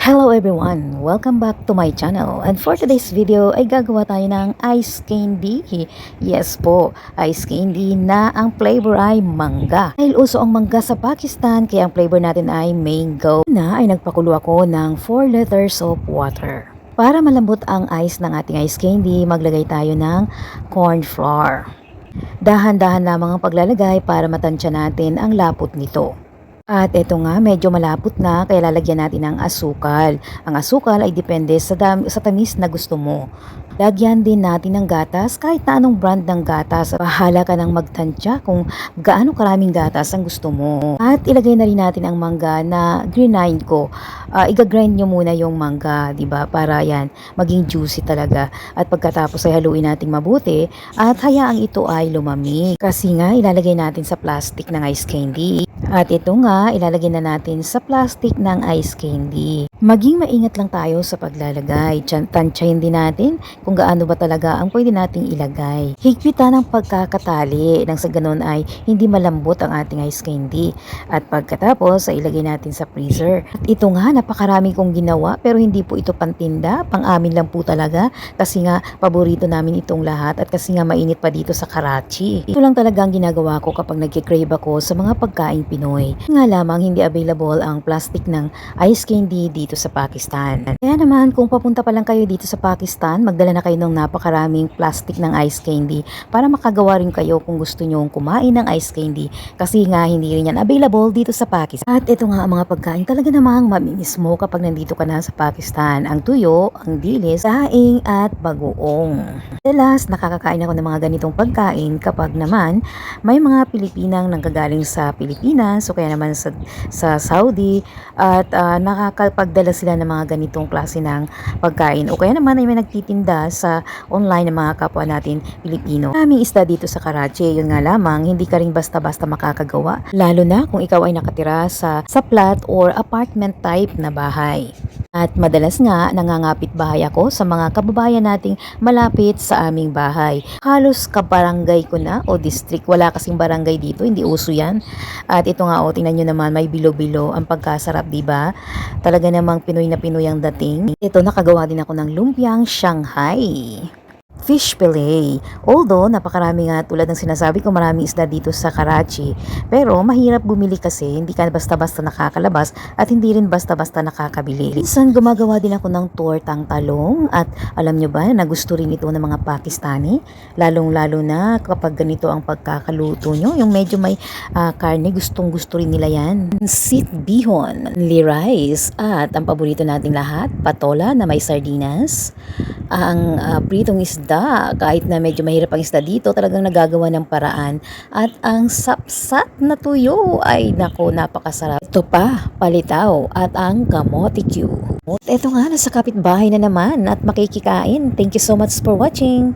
Hello everyone! Welcome back to my channel. And for today's video ay gagawa tayo ng ice candy. Yes po, ice candy na ang flavor ay mangga. Dahil uso ang mangga sa Pakistan, kaya ang flavor natin ay mango. Na ay nagpakulo ako ng 4 liters of water. Para malambot ang ice ng ating ice candy, maglagay tayo ng corn flour. Dahan-dahan lamang ang paglalagay para matansya natin ang lapot nito. At ito nga, medyo malapot na, kaya lalagyan natin ng asukal. Ang asukal ay depende sa tamis na gusto mo. Lagyan din natin ng gatas, kahit na anong brand ng gatas. Bahala ka ng magtansya kung gaano karaming gatas ang gusto mo. At ilagay na rin natin ang mangga na grind ko. Iga-grind nyo muna yung mangga, di ba? Para yan, maging juicy talaga. At pagkatapos ay haluin natin mabuti at hayaang ito ay lumamig. Kasi nga, ilalagay natin sa plastic ng ice candy. At ito nga, ilalagay na natin sa plastic ng ice candy. Maging maingat lang tayo sa paglalagay. Tansyahin din natin kung gaano ba talaga ang pwede nating ilagay. Higpitan ang pagkakatali nang sa ganun ay hindi malambot ang ating ice candy. At pagkatapos ay ilagay natin sa freezer. At ito nga, napakarami kong ginawa pero hindi po ito pantinda. Pang-amin lang po talaga kasi nga paborito namin itong lahat at kasi nga mainit pa dito sa Karachi. Ito lang talaga ang ginagawa ko kapag nagkikrave ako sa mga pagkain Pinoy. Nga lamang hindi available ang plastic ng ice candy dito sa Pakistan. Kaya naman kung papunta pa lang kayo dito sa Pakistan, magdala na kayo ng napakaraming plastic ng ice candy para makagawa rin kayo kung gusto nyo kumain ng ice candy kasi nga hindi rin yan available dito sa Pakistan. At ito nga ang mga pagkain talaga namang mamimis mo kapag nandito ka na sa Pakistan. Ang tuyo, ang dilis, daing at bagoong. Madalas nakakakain ako ng mga ganitong pagkain kapag naman may mga Pilipinang nanggagaling sa Pilipinas o kaya naman sa Saudi at nakakapagdala sila ng mga ganitong klase ng pagkain o kaya naman ay may nagtitinda sa online ng mga kapwa natin Pilipino. Maraming isda dito sa Karachi, yun nga lamang hindi ka rin basta-basta makakagawa lalo na kung ikaw ay nakatira sa flat or apartment type na bahay. At madalas nga nangangapit bahay ako sa mga kababayan nating malapit sa aming bahay. Halos kabarangay ko na o district. Wala kasing barangay dito, hindi uso yan. At ito nga o, tingnan nyo naman, may bilo-bilo ang pagkasarap, diba? Talaga namang Pinoy na Pinoy ang dating. Ito, nakagawa din ako ng lumpiang Shanghai. Fish fillet. Although, napakarami nga tulad ng sinasabi ko, maraming isda dito sa Karachi. Pero, mahirap bumili kasi hindi ka basta-basta nakakalabas at hindi rin basta-basta nakakabili. Minsan, gumagawa din ako ng tortang talong at alam nyo ba na gusto rin ito ng mga Pakistani? Lalong-lalo na kapag ganito ang pagkakaluto nyo, yung medyo may karne, gustong-gusto rin nila yan. Sit bihon, rice at ang paborito nating lahat, patola na may sardinas. Ang pritong isda, kahit na medyo mahirap ang isda dito, talagang nagagawa ng paraan. At ang sapsat na tuyo ay nako, napakasarap. Ito pa, palitaw at ang kamote Q. Ito nga, nasa kapitbahay na naman at makikikain. Thank you so much for watching.